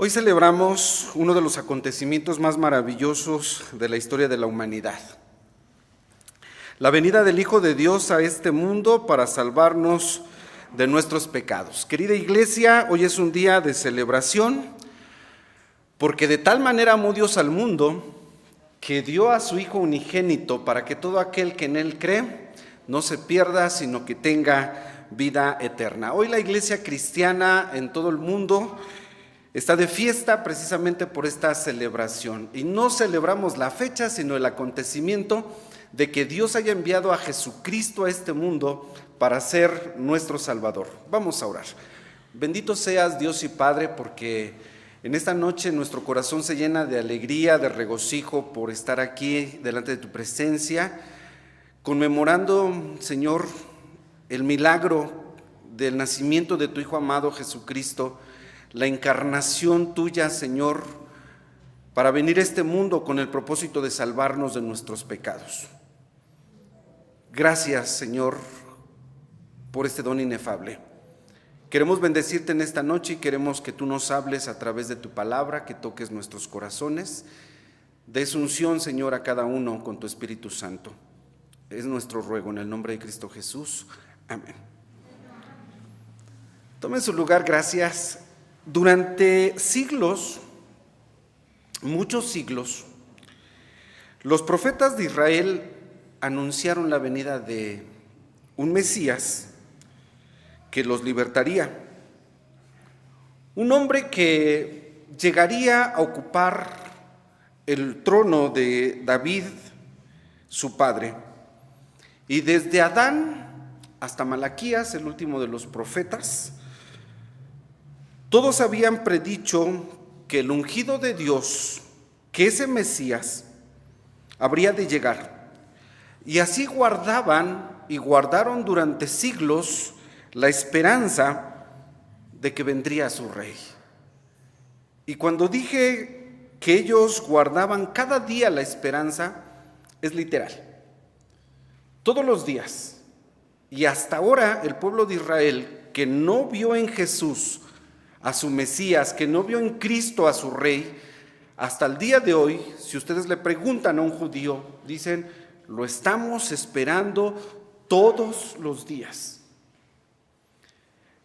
Hoy celebramos uno de los acontecimientos más maravillosos de la historia de la humanidad. La venida del Hijo de Dios a este mundo para salvarnos de nuestros pecados. Querida iglesia, hoy es un día de celebración, porque de tal manera amó Dios al mundo que dio a su Hijo unigénito para que todo aquel que en Él cree no se pierda, sino que tenga vida eterna. Hoy la iglesia cristiana en todo el mundo está de fiesta precisamente por esta celebración. Y no celebramos la fecha, sino el acontecimiento de que Dios haya enviado a Jesucristo a este mundo para ser nuestro Salvador. Vamos a orar. Bendito seas Dios y Padre, porque en esta noche nuestro corazón se llena de alegría, de regocijo por estar aquí delante de tu presencia, conmemorando, Señor, el milagro del nacimiento de tu Hijo amado Jesucristo, la encarnación tuya, Señor, para venir a este mundo con el propósito de salvarnos de nuestros pecados. Gracias, Señor, por este don inefable. Queremos bendecirte en esta noche y queremos que tú nos hables a través de tu palabra, que toques nuestros corazones. Des unción, Señor, a cada uno con tu Espíritu Santo. Es nuestro ruego en el nombre de Cristo Jesús. Amén. Tomen su lugar, gracias. Durante siglos, muchos siglos, los profetas de Israel anunciaron la venida de un Mesías que los libertaría. Un hombre que llegaría a ocupar el trono de David, su padre. Y desde Adán hasta Malaquías, el último de los profetas, todos habían predicho que el ungido de Dios, que ese Mesías, habría de llegar. Y así guardaban y guardaron durante siglos la esperanza de que vendría su rey. Y cuando dije que ellos guardaban cada día la esperanza, es literal. Todos los días. Y hasta ahora el pueblo de Israel, que no vio en Jesús a su Mesías, que no vio en Cristo a su Rey, hasta el día de hoy, si ustedes le preguntan a un judío, dicen, lo estamos esperando todos los días.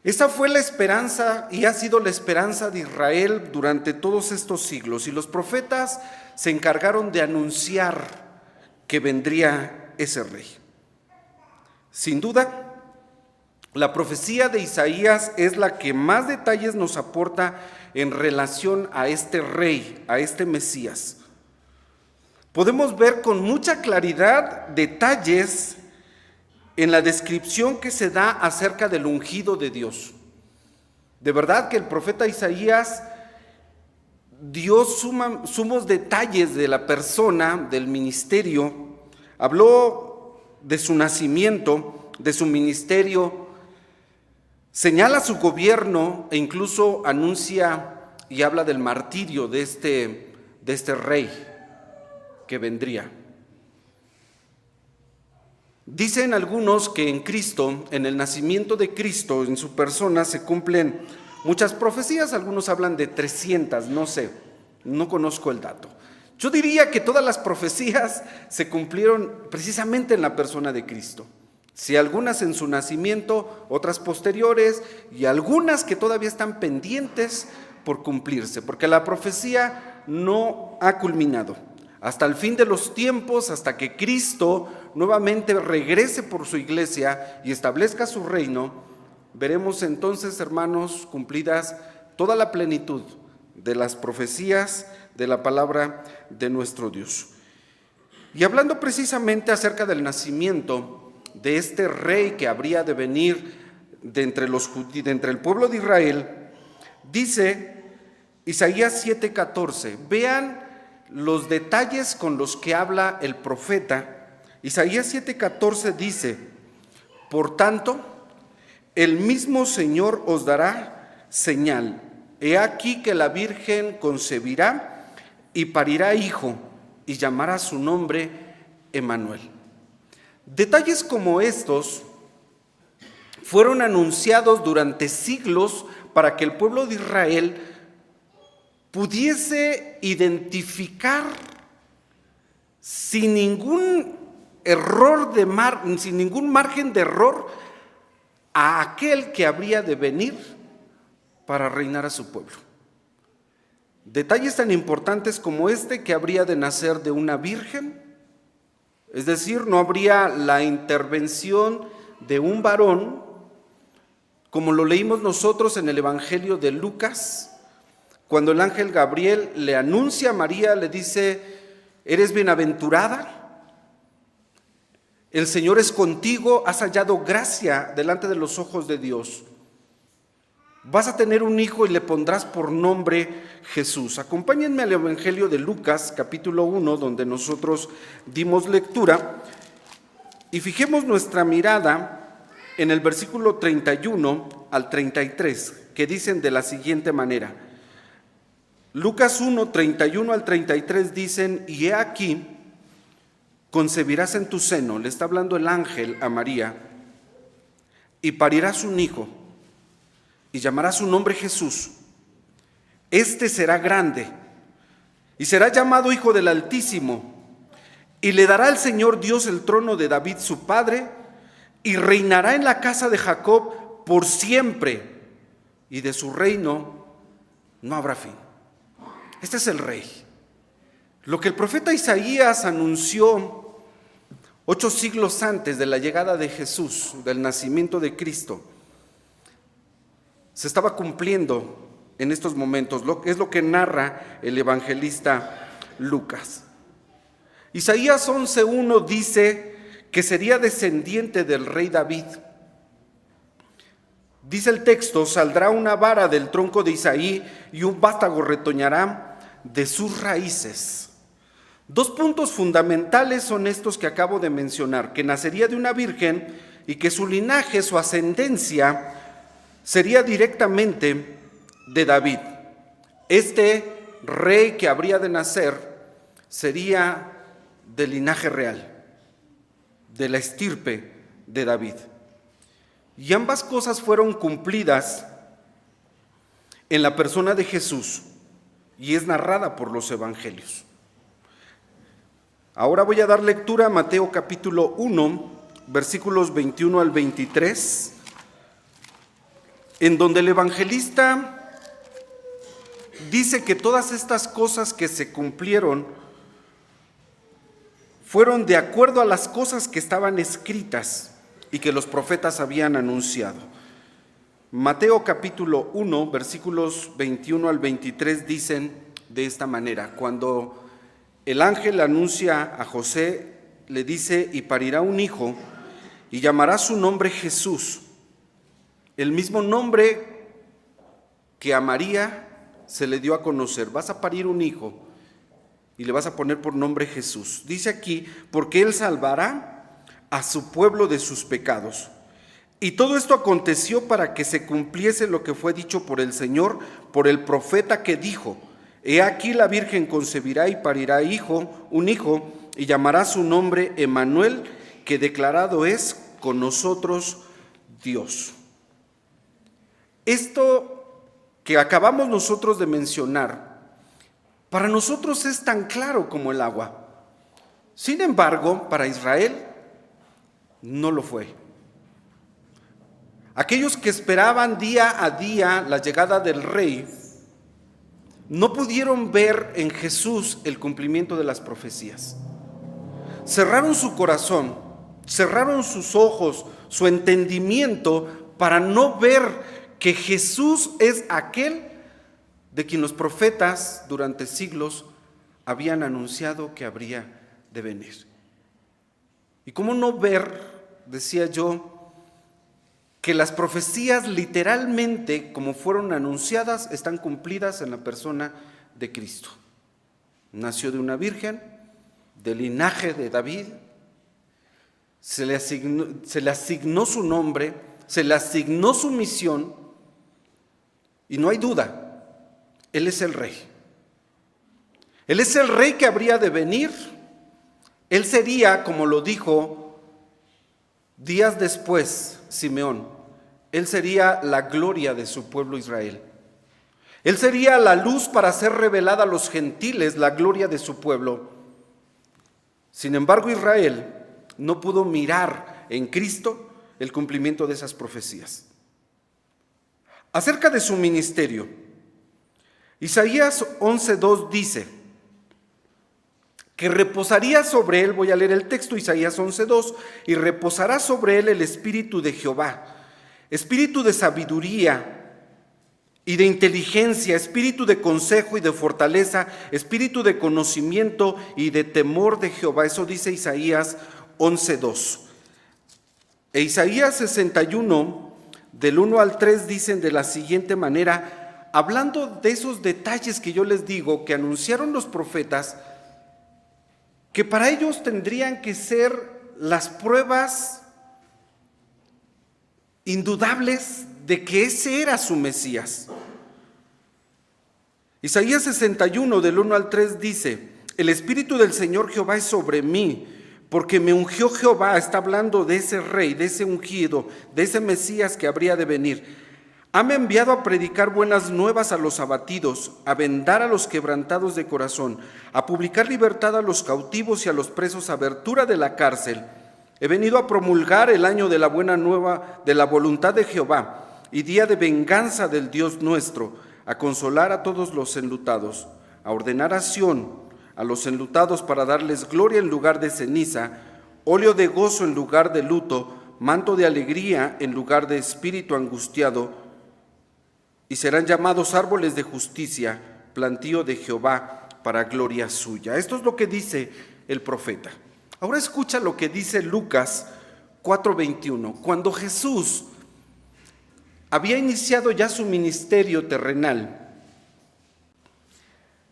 Esa fue la esperanza y ha sido la esperanza de Israel durante todos estos siglos, y los profetas se encargaron de anunciar que vendría ese Rey. Sin duda, la profecía de Isaías es la que más detalles nos aporta en relación a este rey, a este Mesías. Podemos ver con mucha claridad detalles en la descripción que se da acerca del ungido de Dios. De verdad que el profeta Isaías dio sumos detalles de la persona, del ministerio, habló de su nacimiento, de su ministerio, señala su gobierno e incluso anuncia y habla del martirio de este rey que vendría. Dicen algunos que en Cristo, en el nacimiento de Cristo, en su persona, se cumplen muchas profecías. Algunos hablan de 300, no sé, no conozco el dato. Yo diría que todas las profecías se cumplieron precisamente en la persona de Cristo. Si algunas en su nacimiento, otras posteriores y algunas que todavía están pendientes por cumplirse, porque la profecía no ha culminado. Hasta el fin de los tiempos, hasta que Cristo nuevamente regrese por su iglesia y establezca su reino, veremos entonces, hermanos, cumplidas toda la plenitud de las profecías de la palabra de nuestro Dios. Y hablando precisamente acerca del nacimiento de este rey que habría de venir de entre el pueblo de Israel, dice Isaías 7:14. Vean los detalles con los que habla el profeta. Isaías 7:14 dice: por tanto, el mismo Señor os dará señal. He aquí que la Virgen concebirá y parirá hijo, y llamará su nombre Emmanuel. Detalles como estos fueron anunciados durante siglos para que el pueblo de Israel pudiese identificar sin ningún error sin ningún margen de error a aquel que habría de venir para reinar a su pueblo. Detalles tan importantes como este, que habría de nacer de una virgen, es decir, no habría la intervención de un varón, como lo leímos nosotros en el Evangelio de Lucas, cuando el ángel Gabriel le anuncia a María, le dice: eres bienaventurada, el Señor es contigo, has hallado gracia delante de los ojos de Dios. Vas a tener un hijo y le pondrás por nombre Jesús. Acompáñenme al Evangelio de Lucas, capítulo 1, donde nosotros dimos lectura, y fijemos nuestra mirada en el versículo 31 al 33, que dicen de la siguiente manera. Lucas 1, 31 al 33 dicen: y he aquí, concebirás en tu seno, le está hablando el ángel a María, y parirás un hijo, y llamarás su nombre Jesús. Este será grande, y será llamado Hijo del Altísimo, y le dará al Señor Dios el trono de David su padre, y reinará en la casa de Jacob por siempre, y de su reino no habrá fin. Este es el Rey. Lo que el profeta Isaías anunció 8 siglos antes de la llegada de Jesús, del nacimiento de Cristo, se estaba cumpliendo en estos momentos. Es lo que narra el evangelista Lucas. Isaías 11:1 dice que sería descendiente del rey David. Dice el texto: saldrá una vara del tronco de Isaí y un vástago retoñará de sus raíces. 2 puntos fundamentales son estos que acabo de mencionar: que nacería de una virgen y que su linaje, su ascendencia, sería directamente de David. Este rey que habría de nacer sería del linaje real, de la estirpe de David. Y ambas cosas fueron cumplidas en la persona de Jesús, y es narrada por los evangelios. Ahora voy a dar lectura a Mateo capítulo 1, versículos 21 al 23, en donde el evangelista dice que todas estas cosas que se cumplieron fueron de acuerdo a las cosas que estaban escritas y que los profetas habían anunciado. Mateo capítulo 1, versículos 21 al 23 dicen de esta manera: cuando el ángel anuncia a José, le dice: y parirá un hijo, y llamará su nombre Jesús, el mismo nombre que a María se le dio a conocer. Vas a parir un hijo y le vas a poner por nombre Jesús. Dice aquí: porque él salvará a su pueblo de sus pecados. Y todo esto aconteció para que se cumpliese lo que fue dicho por el Señor, por el profeta, que dijo: he aquí la virgen concebirá y parirá un hijo, y llamará su nombre Emmanuel, que declarado es con nosotros Dios. Esto que acabamos nosotros de mencionar, para nosotros es tan claro como el agua. Sin embargo, para Israel no lo fue. Aquellos que esperaban día a día la llegada del rey no pudieron ver en Jesús el cumplimiento de las profecías. Cerraron su corazón, cerraron sus ojos, su entendimiento, para no ver que Jesús es aquel de quien los profetas durante siglos habían anunciado que habría de venir. ¿Y cómo no ver, decía yo, que las profecías literalmente, como fueron anunciadas, están cumplidas en la persona de Cristo? Nació de una virgen, del linaje de David, se le asignó su nombre, se le asignó su misión, y no hay duda, Él es el Rey. Él es el Rey que habría de venir. Él sería, como lo dijo días después Simeón, Él sería la gloria de su pueblo Israel. Él sería la luz para ser revelada a los gentiles la gloria de su pueblo. Sin embargo, Israel no pudo mirar en Cristo el cumplimiento de esas profecías. Acerca de su ministerio, Isaías 11:2 dice que reposaría sobre él, voy a leer el texto, Isaías 11:2, y reposará sobre él el espíritu de Jehová, espíritu de sabiduría y de inteligencia, espíritu de consejo y de fortaleza, espíritu de conocimiento y de temor de Jehová. Eso dice Isaías 11:2. E Isaías 61, del 1 al 3, dicen de la siguiente manera, hablando de esos detalles que yo les digo, que anunciaron los profetas, que para ellos tendrían que ser las pruebas indudables de que ese era su Mesías. Isaías 61, del 1 al 3 dice, el Espíritu del Señor Jehová es sobre mí, porque me ungió Jehová. Está hablando de ese rey, de ese ungido, de ese Mesías que habría de venir. Hame enviado a predicar buenas nuevas a los abatidos, a vendar a los quebrantados de corazón, a publicar libertad a los cautivos y a los presos, abertura de la cárcel. He venido a promulgar el año de la buena nueva, de la voluntad de Jehová, y día de venganza del Dios nuestro, a consolar a todos los enlutados, a ordenar a Sión, a los enlutados, para darles gloria en lugar de ceniza, óleo de gozo en lugar de luto, manto de alegría en lugar de espíritu angustiado, y serán llamados árboles de justicia, plantío de Jehová para gloria suya. Esto es lo que dice el profeta. Ahora escucha lo que dice Lucas 4:21. Cuando Jesús había iniciado ya su ministerio terrenal,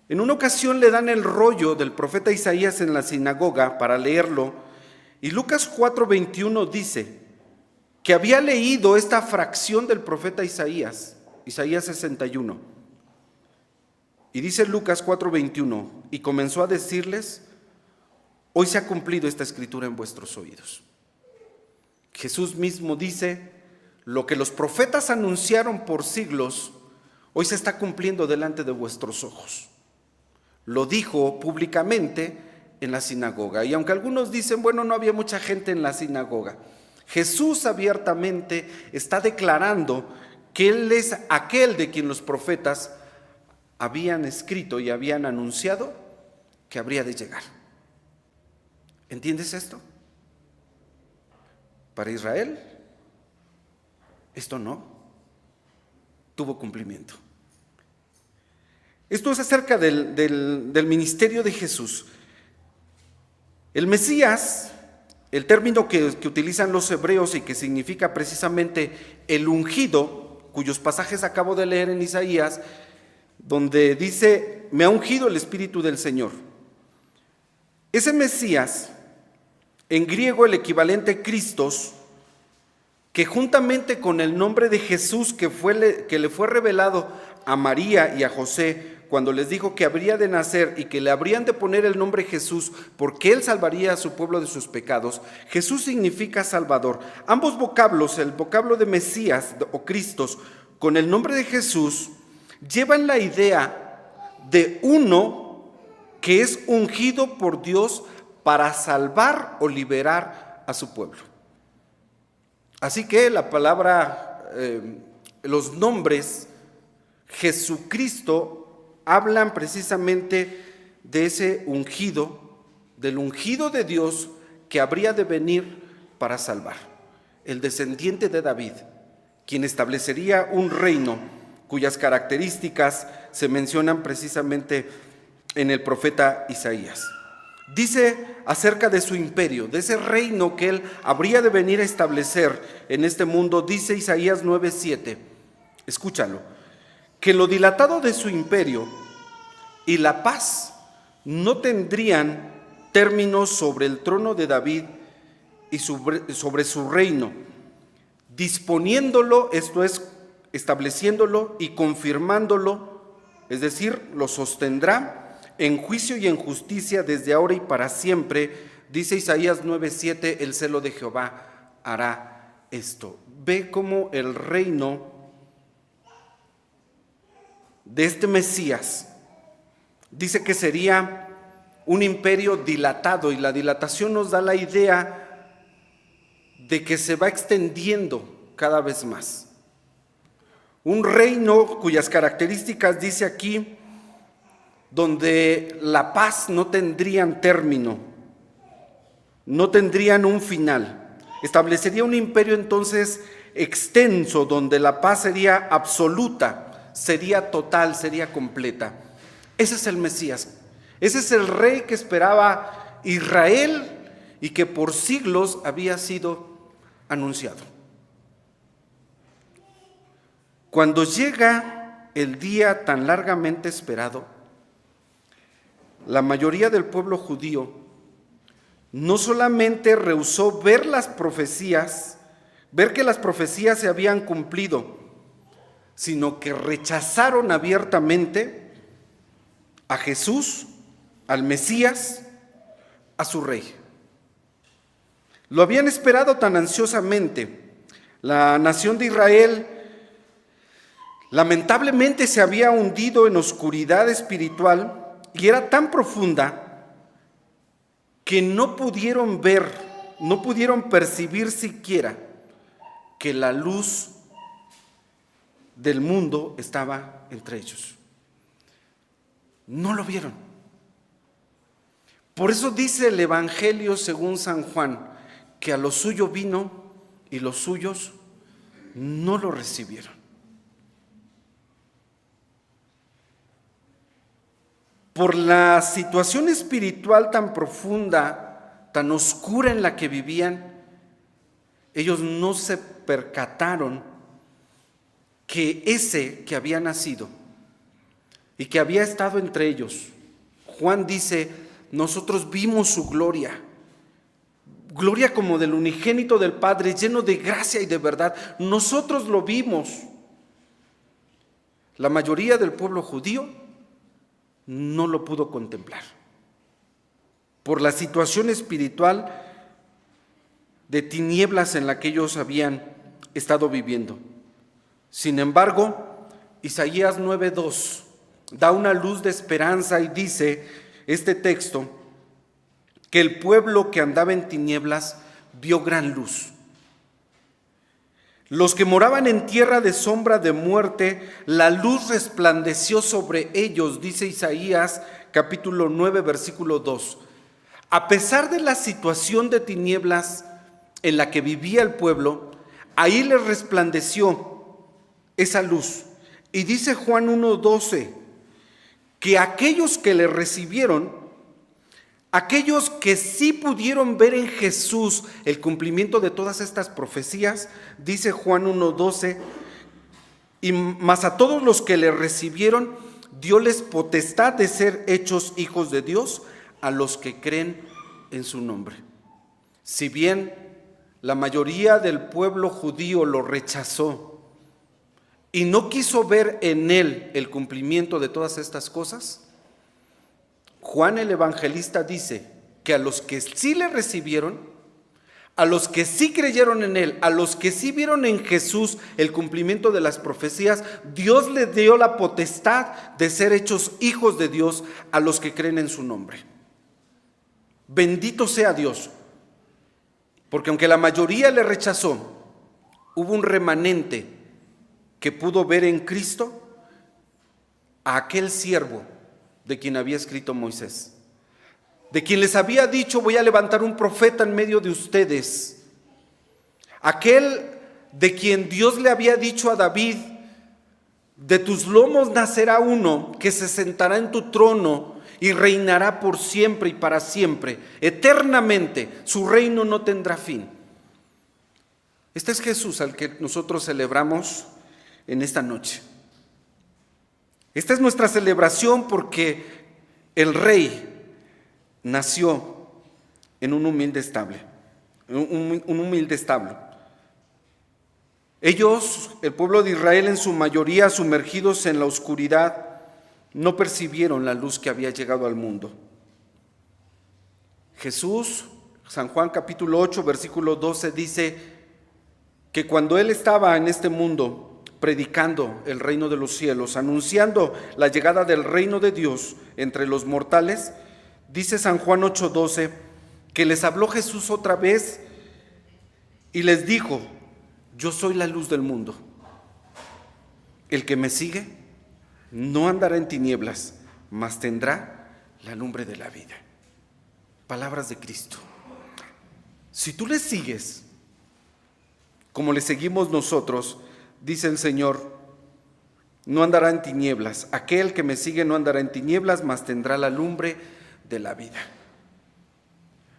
en una ocasión le dan el rollo del profeta Isaías en la sinagoga para leerlo, y Lucas 4:21 dice que había leído esta fracción del profeta Isaías 61. Y dice Lucas 4:21, y comenzó a decirles, hoy se ha cumplido esta escritura en vuestros oídos. Jesús mismo dice, lo que los profetas anunciaron por siglos, hoy se está cumpliendo delante de vuestros ojos. Lo dijo públicamente en la sinagoga. Y aunque algunos dicen, bueno, no había mucha gente en la sinagoga, Jesús abiertamente está declarando que Él es aquel de quien los profetas habían escrito y habían anunciado que habría de llegar. ¿Entiendes esto? Para Israel, esto no tuvo cumplimiento. Esto es acerca del ministerio de Jesús. El Mesías, el término que utilizan los hebreos y que significa precisamente el ungido, cuyos pasajes acabo de leer en Isaías, donde dice, me ha ungido el Espíritu del Señor. Ese Mesías, en griego el equivalente Christos, que juntamente con el nombre de Jesús que le fue revelado a María y a José, cuando les dijo que habría de nacer y que le habrían de poner el nombre Jesús porque Él salvaría a su pueblo de sus pecados, Jesús significa Salvador. Ambos vocablos, el vocablo de Mesías o Cristos con el nombre de Jesús, llevan la idea de uno que es ungido por Dios para salvar o liberar a su pueblo. Así que la palabra, los nombres Jesucristo hablan precisamente de ese ungido, del ungido de Dios que habría de venir para salvar, el descendiente de David, quien establecería un reino cuyas características se mencionan precisamente en el profeta Isaías. Dice acerca de su imperio, de ese reino que él habría de venir a establecer en este mundo, dice Isaías 9:7, escúchalo, que lo dilatado de su imperio y la paz no tendrían término sobre el trono de David y sobre su reino, disponiéndolo, esto es, estableciéndolo y confirmándolo, es decir, lo sostendrá en juicio y en justicia desde ahora y para siempre, dice Isaías 9:7, el celo de Jehová hará esto. Ve cómo el reino de este Mesías, dice que sería un imperio dilatado, y la dilatación nos da la idea de que se va extendiendo cada vez más. Un reino cuyas características dice aquí, donde la paz no tendrían término, no tendrían un final. Establecería un imperio entonces extenso, donde la paz sería absoluta, sería total, sería completa. Ese es el Mesías, ese es el rey que esperaba Israel y que por siglos había sido anunciado. Cuando llega el día tan largamente esperado, la mayoría del pueblo judío no solamente rehusó ver las profecías, ver que las profecías se habían cumplido, sino que rechazaron abiertamente a Jesús, al Mesías, a su rey. Lo habían esperado tan ansiosamente. La nación de Israel lamentablemente se había hundido en oscuridad espiritual y era tan profunda que no pudieron ver, no pudieron percibir siquiera que la luz del mundo estaba entre ellos. No lo vieron. Por eso dice el Evangelio según San Juan, que a lo suyo vino y los suyos no lo recibieron. Por la situación espiritual tan profunda, tan oscura en la que vivían, ellos no se percataron que ese que había nacido y que había estado entre ellos, Juan dice, nosotros vimos su gloria, gloria como del unigénito del Padre, lleno de gracia y de verdad. Nosotros lo vimos. La mayoría del pueblo judío no lo pudo contemplar por la situación espiritual de tinieblas en la que ellos habían estado viviendo. Sin embargo, Isaías 9:2 da una luz de esperanza y dice este texto que el pueblo que andaba en tinieblas vio gran luz. Los que moraban en tierra de sombra de muerte, la luz resplandeció sobre ellos, dice Isaías capítulo 9, versículo 2. A pesar de la situación de tinieblas en la que vivía el pueblo, ahí les resplandeció esa luz. Y dice Juan 1:12, que aquellos que le recibieron, aquellos que sí pudieron ver en Jesús el cumplimiento de todas estas profecías, dice Juan 1:12, y más a todos los que le recibieron, dióles potestad de ser hechos hijos de Dios, a los que creen en su nombre. Si bien la mayoría del pueblo judío lo rechazó y no quiso ver en él el cumplimiento de todas estas cosas, Juan el evangelista dice que a los que sí le recibieron, a los que sí creyeron en él, a los que sí vieron en Jesús el cumplimiento de las profecías, Dios les dio la potestad de ser hechos hijos de Dios a los que creen en su nombre. Bendito sea Dios, porque aunque la mayoría le rechazó, hubo un remanente que pudo ver en Cristo a aquel siervo de quien había escrito Moisés, de quien les había dicho, voy a levantar un profeta en medio de ustedes, aquel de quien Dios le había dicho a David, de tus lomos nacerá uno que se sentará en tu trono y reinará por siempre y para siempre, eternamente, su reino no tendrá fin. Este es Jesús al que nosotros celebramos en esta noche. Esta es nuestra celebración porque el rey nació en un humilde establo. Ellos, el pueblo de Israel en su mayoría sumergidos en la oscuridad, no percibieron la luz que había llegado al mundo. Jesús, San Juan capítulo 8, versículo 12 dice que cuando Él estaba en este mundo, predicando el reino de los cielos, anunciando la llegada del reino de Dios entre los mortales, dice San Juan 8:12 que les habló Jesús otra vez y les dijo: yo soy la luz del mundo. El que me sigue no andará en tinieblas, mas tendrá la lumbre de la vida. Palabras de Cristo. Si tú le sigues, como le seguimos nosotros, dice el Señor, no andará en tinieblas. Aquel que me sigue no andará en tinieblas, mas tendrá la lumbre de la vida.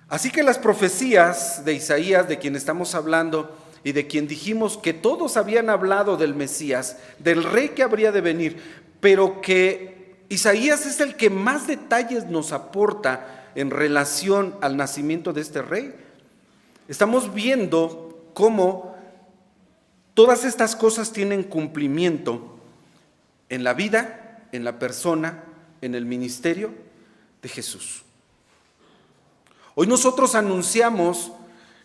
Así que las profecías de Isaías, de quien estamos hablando y de quien dijimos que todos habían hablado del Mesías, del rey que habría de venir, pero que Isaías es el que más detalles nos aporta en relación al nacimiento de este rey. Estamos viendo cómo todas estas cosas tienen cumplimiento en la vida, en la persona, en el ministerio de Jesús. Hoy nosotros anunciamos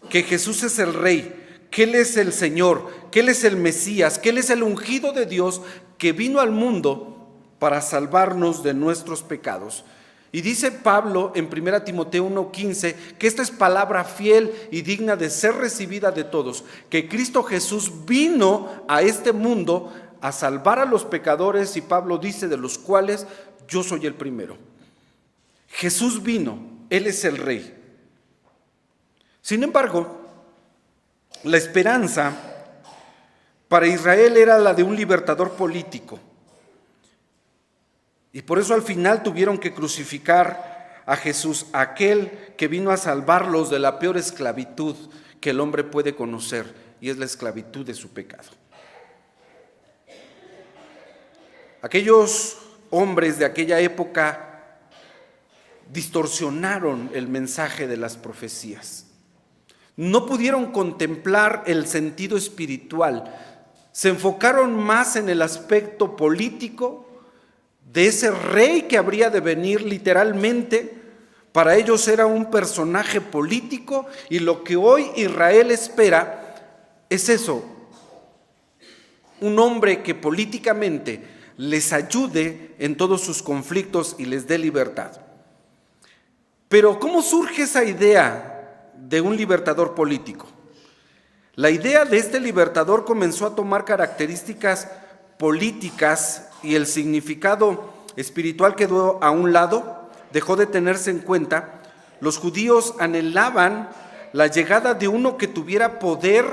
que Jesús es el Rey, que Él es el Señor, que Él es el Mesías, que Él es el ungido de Dios que vino al mundo para salvarnos de nuestros pecados. Y dice Pablo en 1 Timoteo 1:15 que esta es palabra fiel y digna de ser recibida de todos, que Cristo Jesús vino a este mundo a salvar a los pecadores, y Pablo dice, de los cuales yo soy el primero. Jesús vino, Él es el Rey. Sin embargo, la esperanza para Israel era la de un libertador político. Y por eso al final tuvieron que crucificar a Jesús, aquel que vino a salvarlos de la peor esclavitud que el hombre puede conocer, y es la esclavitud de su pecado. Aquellos hombres de aquella época distorsionaron el mensaje de las profecías. No pudieron contemplar el sentido espiritual. Se enfocaron más en el aspecto político de ese rey que habría de venir. Literalmente, para ellos era un personaje político, y lo que hoy Israel espera es eso: un hombre que políticamente les ayude en todos sus conflictos y les dé libertad. Pero ¿cómo surge esa idea de un libertador político? La idea de este libertador comenzó a tomar características políticas, y el significado espiritual quedó a un lado, dejó de tenerse en cuenta. Los judíos anhelaban la llegada de uno que tuviera poder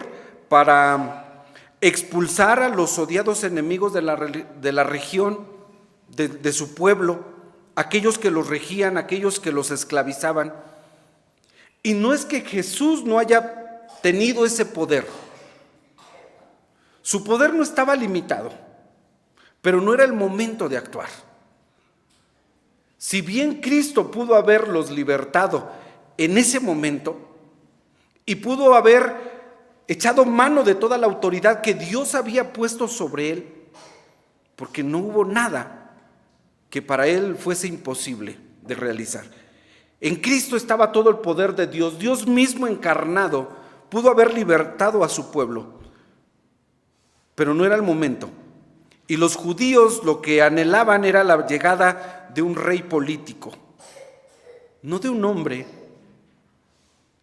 para expulsar a los odiados enemigos de la región, de su pueblo, aquellos que los regían, aquellos que los esclavizaban. Y no es que Jesús no haya tenido ese poder. Su poder no estaba limitado, pero no era el momento de actuar. Si bien Cristo pudo haberlos libertado en ese momento y pudo haber echado mano de toda la autoridad que Dios había puesto sobre él, porque no hubo nada que para él fuese imposible de realizar. En Cristo estaba todo el poder de Dios. Dios mismo encarnado pudo haber libertado a su pueblo, pero no era el momento. Y los judíos lo que anhelaban era la llegada de un rey político, no de un hombre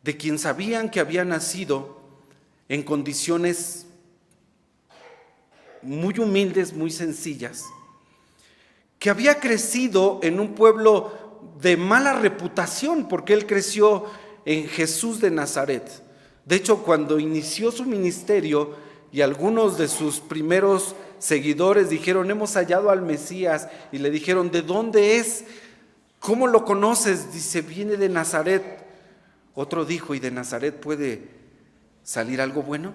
de quien sabían que había nacido en condiciones muy humildes, muy sencillas, que había crecido en un pueblo de mala reputación, porque él creció en Jesús de Nazaret. De hecho, cuando inició su ministerio y algunos de sus primeros seguidores dijeron: hemos hallado al Mesías, y le dijeron: ¿de dónde es? ¿Cómo lo conoces? Dice: viene de Nazaret. Otro dijo: ¿y de Nazaret puede salir algo bueno?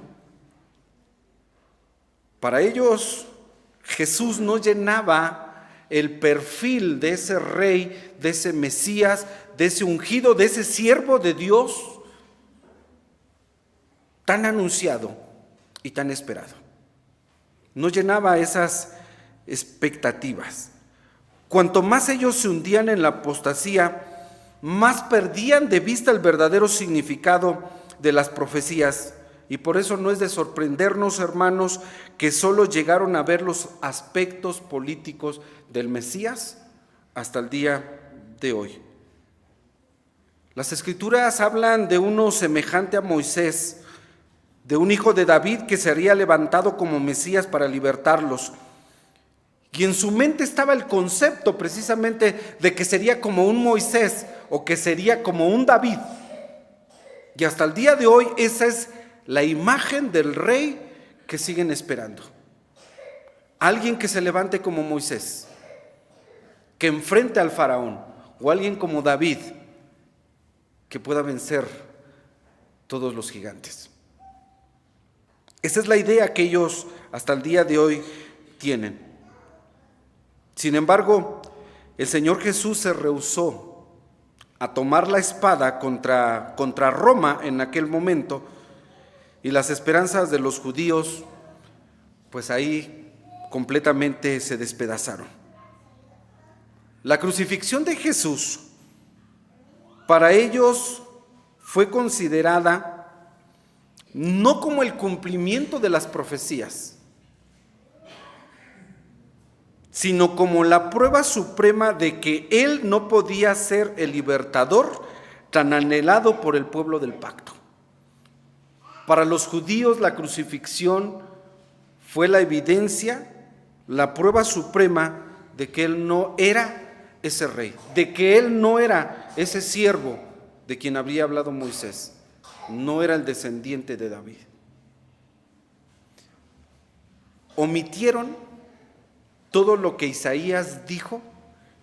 Para ellos Jesús no llenaba el perfil de ese rey, de ese Mesías, de ese ungido, de ese siervo de Dios tan anunciado y tan esperado. No llenaba esas expectativas. Cuanto más ellos se hundían en la apostasía, más perdían de vista el verdadero significado de las profecías. Y por eso no es de sorprendernos, hermanos, que solo llegaron a ver los aspectos políticos del Mesías hasta el día de hoy. Las Escrituras hablan de uno semejante a Moisés, de un hijo de David que sería levantado como Mesías para libertarlos. Y en su mente estaba el concepto precisamente de que sería como un Moisés o que sería como un David. Y hasta el día de hoy esa es la imagen del rey que siguen esperando. Alguien que se levante como Moisés, que enfrente al faraón, o alguien como David, que pueda vencer todos los gigantes. Esa es la idea que ellos hasta el día de hoy tienen. Sin embargo, el Señor Jesús se rehusó a tomar la espada contra Roma en aquel momento, y las esperanzas de los judíos, pues ahí completamente se despedazaron. La crucifixión de Jesús para ellos fue considerada no como el cumplimiento de las profecías, sino como la prueba suprema de que Él no podía ser el libertador tan anhelado por el pueblo del pacto. Para los judíos la crucifixión fue la evidencia, la prueba suprema de que Él no era ese rey, de que Él no era ese siervo de quien había hablado Moisés, no era el descendiente de David. Omitieron todo lo que Isaías dijo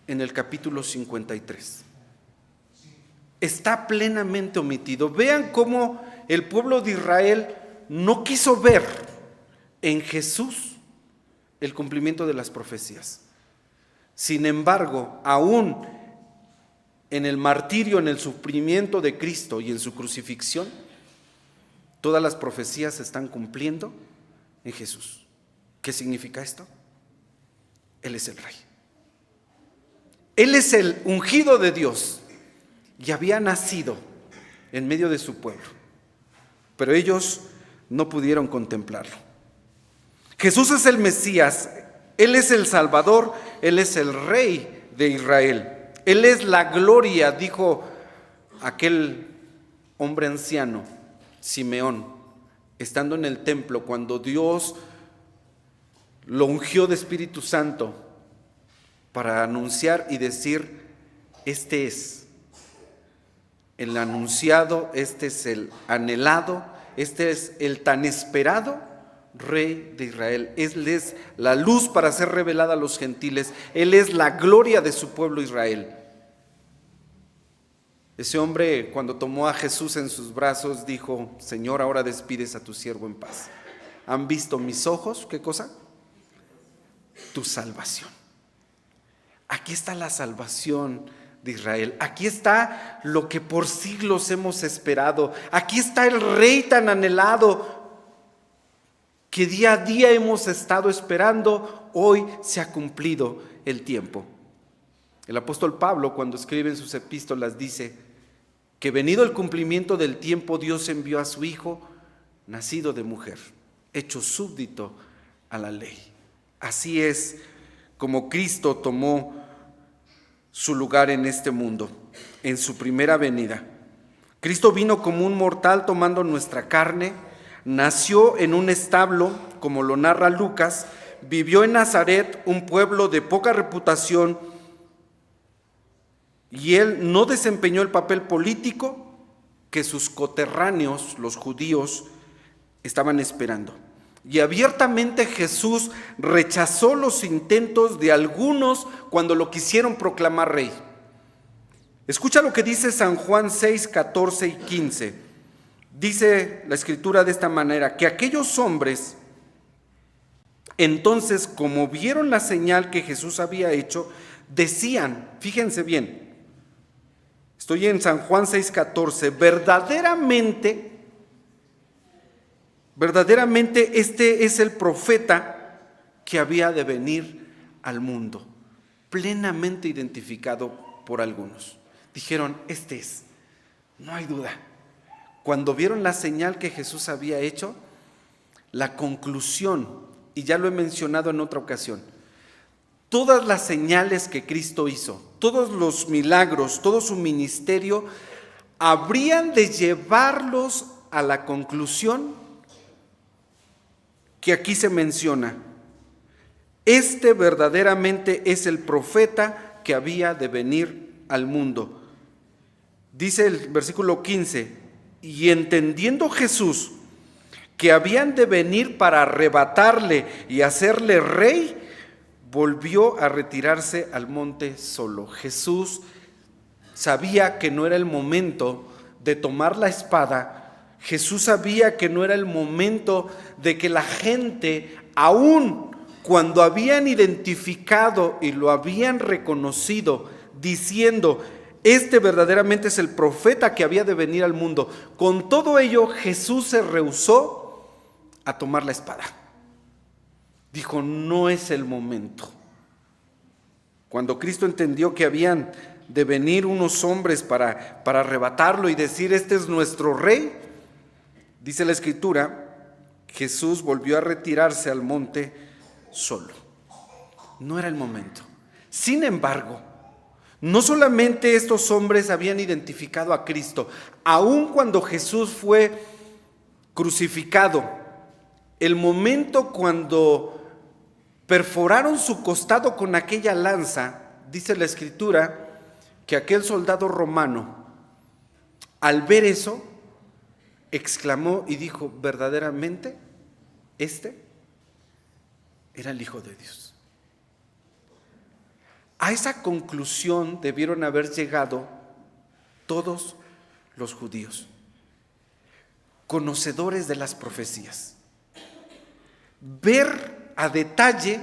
en el capítulo 53. Está plenamente omitido. Vean cómo el pueblo de Israel no quiso ver en Jesús el cumplimiento de las profecías. Sin embargo, aún en el martirio, en el sufrimiento de Cristo y en su crucifixión, todas las profecías se están cumpliendo en Jesús. ¿Qué significa esto? Él es el Rey. Él es el ungido de Dios y había nacido en medio de su pueblo, pero ellos no pudieron contemplarlo. Jesús es el Mesías, Él es el Salvador, Él es el Rey de Israel. Él es la gloria, dijo aquel hombre anciano, Simeón, estando en el templo cuando Dios lo ungió de Espíritu Santo para anunciar y decir: este es el anunciado, este es el anhelado, este es el tan esperado Rey de Israel. Él es la luz para ser revelada a los gentiles. Él es la gloria de su pueblo Israel. Ese hombre, cuando tomó a Jesús en sus brazos, dijo: Señor, ahora despides a tu siervo en paz. ¿Han visto mis ojos? ¿Qué cosa? Tu salvación. Aquí está la salvación de Israel. Aquí está lo que por siglos hemos esperado. Aquí está el Rey tan anhelado que día a día hemos estado esperando. Hoy se ha cumplido el tiempo. El apóstol Pablo, cuando escribe en sus epístolas, dice que venido el cumplimiento del tiempo, Dios envió a su Hijo, nacido de mujer, hecho súbdito a la ley. Así es como Cristo tomó su lugar en este mundo, en su primera venida. Cristo vino como un mortal tomando nuestra carne, nació en un establo, como lo narra Lucas, vivió en Nazaret, un pueblo de poca reputación, y él no desempeñó el papel político que sus coterráneos, los judíos, estaban esperando. Y abiertamente Jesús rechazó los intentos de algunos cuando lo quisieron proclamar rey. Escucha lo que dice San Juan 6, 14 y 15. Dice la Escritura de esta manera: que aquellos hombres, entonces, como vieron la señal que Jesús había hecho, decían, fíjense bien, estoy en San Juan 6, 14, verdaderamente este es el profeta que había de venir al mundo, plenamente identificado por algunos. Dijeron: este es, no hay duda. cuando vieron la señal que Jesús había hecho, la conclusión, y ya lo he mencionado en otra ocasión, todas las señales que Cristo hizo, todos los milagros, todo su ministerio, habrían de llevarlos a la conclusión que aquí se menciona. Este verdaderamente es el profeta que había de venir al mundo. Dice el versículo 15, y entendiendo Jesús que habían de venir para arrebatarle y hacerle rey, volvió a retirarse al monte solo. Jesús sabía que no era el momento de tomar la espada. Jesús sabía que no era el momento de que la gente, aún cuando habían identificado y lo habían reconocido, diciendo, este verdaderamente es el profeta que había de venir al mundo, con todo ello Jesús se rehusó a tomar la espada. Dijo, no es el momento. Cuando Cristo entendió que habían de venir unos hombres para arrebatarlo y decir, este es nuestro rey, dice la Escritura, Jesús volvió a retirarse al monte solo. No era el momento. Sin embargo, no solamente estos hombres habían identificado a Cristo, aun cuando Jesús fue crucificado, el momento cuando perforaron su costado con aquella lanza, dice la Escritura, que aquel soldado romano, al ver eso, exclamó y dijo, verdaderamente, este era el Hijo de Dios. A esa conclusión debieron haber llegado todos los judíos, conocedores de las profecías. Ver a detalle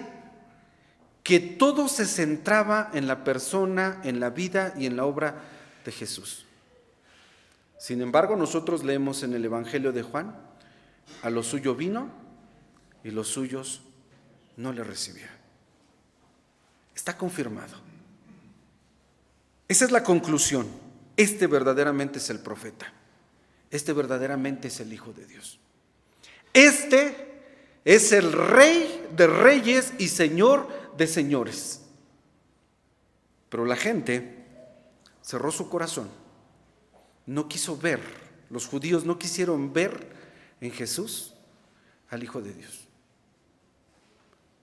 que todo se centraba en la persona, en la vida y en la obra de Jesús. Sin embargo, nosotros leemos en el Evangelio de Juan, a lo suyo vino y los suyos no le recibieron. Está confirmado. Esa es la conclusión. Este verdaderamente es el profeta. Este verdaderamente es el Hijo de Dios. Este es el Rey de reyes y Señor de señores. Pero la gente cerró su corazón. No quiso ver, los judíos no quisieron ver en Jesús al Hijo de Dios.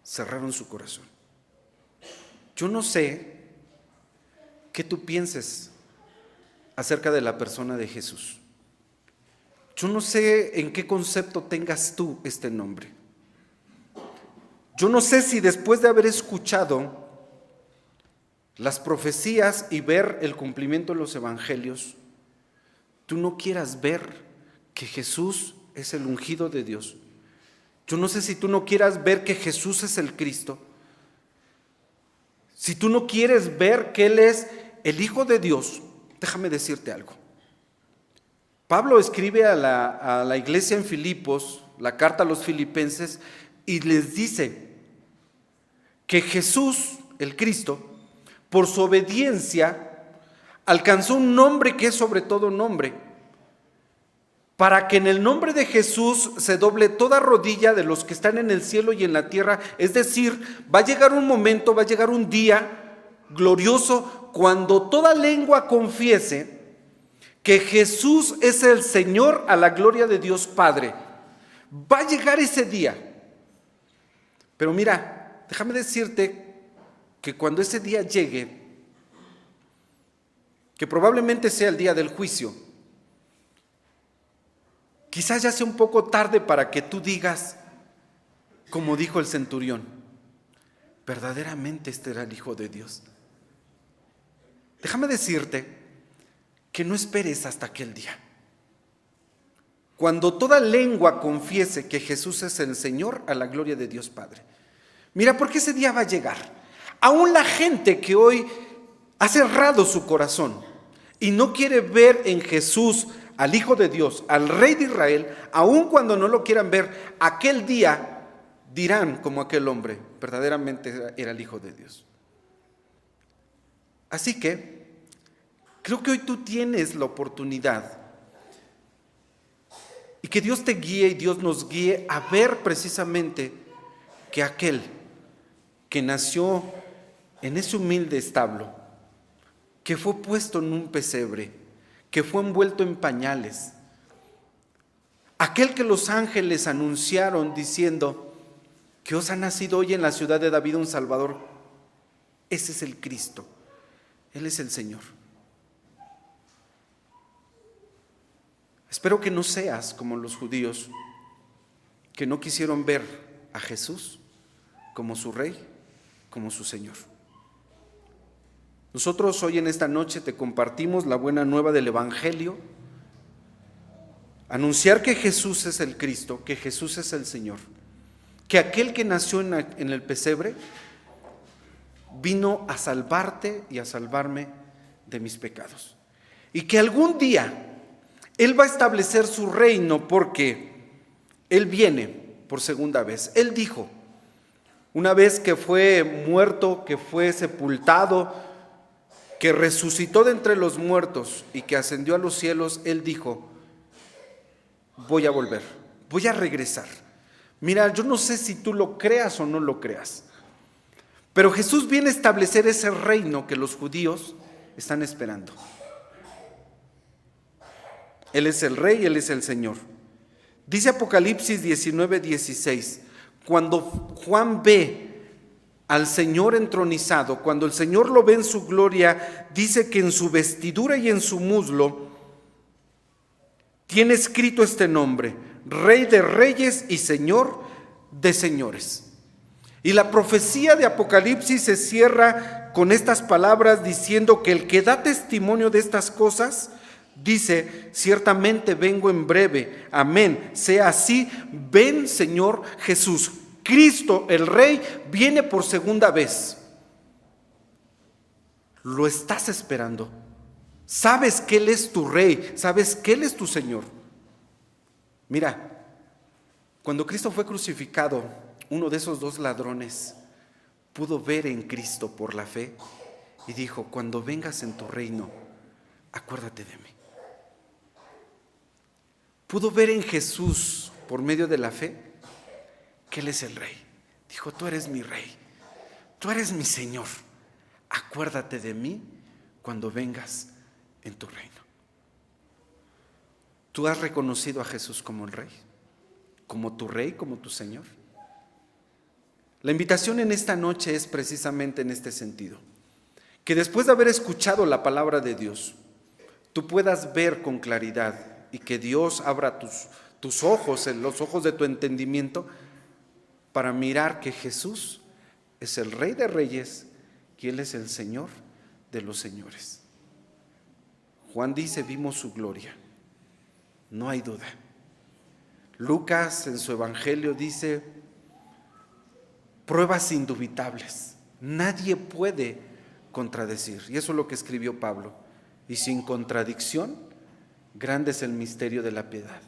Cerraron su corazón. Yo no sé qué tú pienses acerca de la persona de Jesús. Yo no sé en qué concepto tengas tú este nombre. Yo no sé si después de haber escuchado las profecías y ver el cumplimiento de los evangelios, tú no quieras ver que Jesús es el ungido de Dios. Yo no sé si tú no quieras ver que Jesús es el Cristo. Si tú no quieres ver que Él es el Hijo de Dios, déjame decirte algo. Pablo escribe a la iglesia en Filipos, la carta a los filipenses, y les dice que Jesús, el Cristo, por su obediencia, alcanzó un nombre que es sobre todo nombre, para que en el nombre de Jesús se doble toda rodilla de los que están en el cielo y en la tierra. Es decir, va a llegar un momento, va a llegar un día glorioso cuando toda lengua confiese que Jesús es el Señor a la gloria de Dios Padre. Va a llegar ese día. Pero mira, déjame decirte que cuando ese día llegue, que probablemente sea el día del juicio, quizás ya sea un poco tarde para que tú digas, como dijo el centurión, verdaderamente este era el Hijo de Dios. Déjame decirte que no esperes hasta aquel día. Cuando toda lengua confiese que Jesús es el Señor a la gloria de Dios Padre. Mira, porque ese día va a llegar. Aún la gente que hoy ha cerrado su corazón y no quiere ver en Jesús al Hijo de Dios, al Rey de Israel, aun cuando no lo quieran ver, aquel día dirán como aquel hombre, verdaderamente era el Hijo de Dios. Así que creo que hoy tú tienes la oportunidad Y que Dios te guíe y Dios nos guíe a ver precisamente que aquel que nació en ese humilde establo, que fue puesto en un pesebre, que fue envuelto en pañales, aquel que los ángeles anunciaron diciendo que os ha nacido hoy en la ciudad de David un Salvador, ese es el Cristo, Él es el Señor. Espero que no seas como los judíos que no quisieron ver a Jesús como su Rey, como su Señor. Nosotros hoy en esta noche te compartimos la buena nueva del Evangelio, anunciar que Jesús es el Cristo, que Jesús es el Señor, que aquel que nació en el pesebre vino a salvarte y a salvarme de mis pecados. Y que algún día Él va a establecer su reino porque Él viene por segunda vez. Él dijo, una vez que fue muerto, que fue sepultado, que resucitó de entre los muertos y que ascendió a los cielos, Él dijo, voy a volver, voy a regresar. Mira, yo no sé si tú lo creas o no lo creas, pero Jesús viene a establecer ese reino que los judíos están esperando. Él es el Rey, Él es el Señor. Dice Apocalipsis 19:16, cuando Juan ve al Señor entronizado, cuando el Señor lo ve en su gloria, dice que en su vestidura y en su muslo tiene escrito este nombre, Rey de Reyes y Señor de Señores. Y la profecía de Apocalipsis se cierra con estas palabras diciendo que el que da testimonio de estas cosas dice, ciertamente vengo en breve, amén, sea así, ven Señor Jesús. Cristo, el Rey, viene por segunda vez. Lo estás esperando. Sabes que Él es tu Rey, sabes que Él es tu Señor. Mira, cuando Cristo fue crucificado, uno de esos dos ladrones pudo ver en Cristo por la fe y dijo, cuando vengas en tu reino, acuérdate de mí. Pudo ver en Jesús por medio de la fe que Él es el Rey. Dijo, tú eres mi Rey, tú eres mi Señor, acuérdate de mí cuando vengas en tu reino. ¿Tú has reconocido a Jesús como el Rey? ¿Como tu Rey, como tu Señor? La invitación en esta noche es precisamente en este sentido, que después de haber escuchado la palabra de Dios, tú puedas ver con claridad y que Dios abra tus ojos, los ojos de tu entendimiento, para mirar que Jesús es el Rey de Reyes y Él es el Señor de los señores. Juan dice, vimos su gloria, no hay duda. Lucas en su evangelio dice, pruebas indubitables, nadie puede contradecir. Y eso es lo que escribió Pablo. Y sin contradicción, grande es el misterio de la piedad.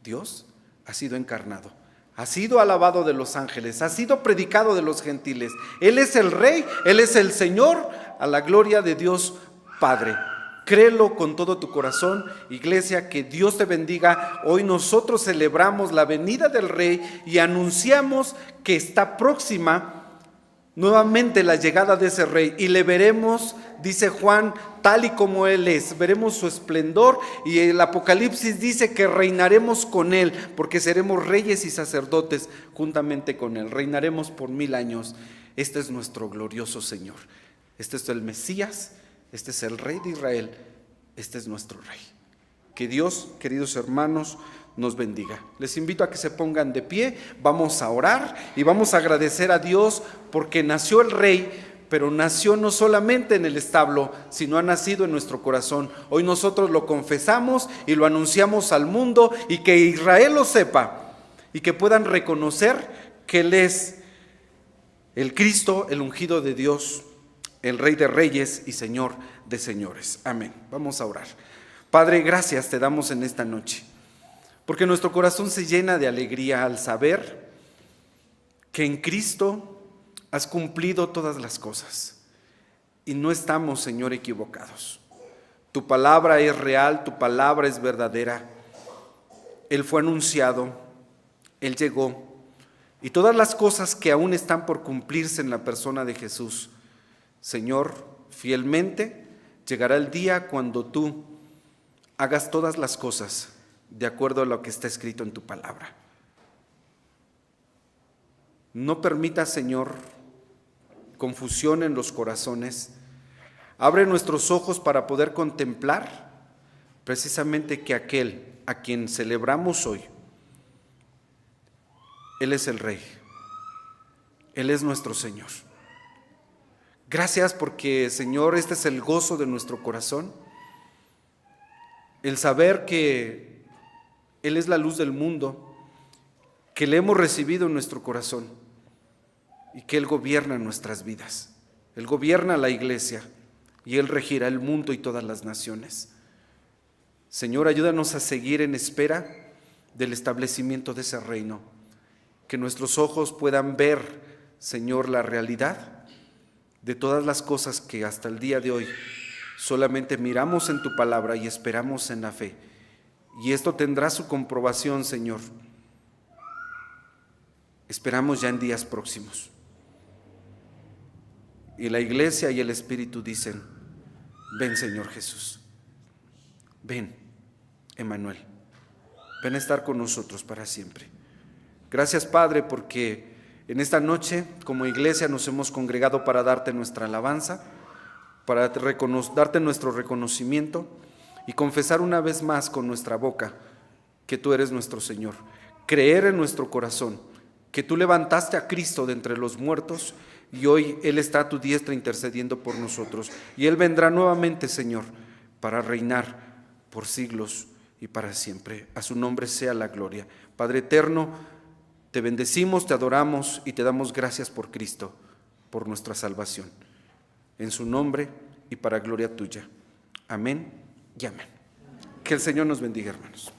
Dios ha sido encarnado, ha sido alabado de los ángeles, ha sido predicado de los gentiles. Él es el Rey, Él es el Señor, a la gloria de Dios Padre. Créelo con todo tu corazón, iglesia, que Dios te bendiga. Hoy nosotros celebramos la venida del Rey y anunciamos que está próxima nuevamente la llegada de ese Rey, y le veremos, dice Juan, tal y como Él es, veremos su esplendor, y el Apocalipsis dice que reinaremos con Él, porque seremos reyes y sacerdotes juntamente con Él, reinaremos por 1000 años. Este es nuestro glorioso Señor, este es el Mesías, este es el Rey de Israel, este es nuestro Rey. Que Dios, queridos hermanos, nos bendiga. Les invito a que se pongan de pie, vamos a orar y vamos a agradecer a Dios porque nació el Rey, pero nació no solamente en el establo, sino ha nacido en nuestro corazón. Hoy nosotros lo confesamos y lo anunciamos al mundo, y que Israel lo sepa y que puedan reconocer que Él es el Cristo, el ungido de Dios, el Rey de Reyes y Señor de Señores. Amén. Vamos a orar. Padre, gracias te damos en esta noche, porque nuestro corazón se llena de alegría al saber que en Cristo has cumplido todas las cosas y no estamos, Señor, equivocados. Tu palabra es real, tu palabra es verdadera. Él fue anunciado, Él llegó, y todas las cosas que aún están por cumplirse en la persona de Jesús, Señor, fielmente llegará el día cuando tú hagas todas las cosas de acuerdo a lo que está escrito en tu palabra. No permita, Señor, confusión en los corazones. Abre nuestros ojos para poder contemplar precisamente que aquel a quien celebramos hoy, Él es el Rey, Él es nuestro Señor. Gracias porque, Señor, este es el gozo de nuestro corazón, el saber que Él es la luz del mundo, que le hemos recibido en nuestro corazón y que Él gobierna nuestras vidas. Él gobierna la iglesia y Él regirá el mundo y todas las naciones. Señor, ayúdanos a seguir en espera del establecimiento de ese reino, que nuestros ojos puedan ver, Señor, la realidad de todas las cosas que hasta el día de hoy solamente miramos en tu palabra y esperamos en la fe. Y esto tendrá su comprobación, Señor. Esperamos ya en días próximos. Y la iglesia y el Espíritu dicen: ven, Señor Jesús. Ven, Emmanuel. Ven a estar con nosotros para siempre. Gracias, Padre, porque en esta noche, como iglesia, nos hemos congregado para darte nuestra alabanza, para darte nuestro reconocimiento y confesar una vez más con nuestra boca que tú eres nuestro Señor. Creer en nuestro corazón que tú levantaste a Cristo de entre los muertos y hoy Él está a tu diestra intercediendo por nosotros. Y Él vendrá nuevamente, Señor, para reinar por siglos y para siempre. A su nombre sea la gloria. Padre eterno, te bendecimos, te adoramos y te damos gracias por Cristo, por nuestra salvación. En su nombre y para gloria tuya. Amén y amén. Que el Señor nos bendiga, hermanos.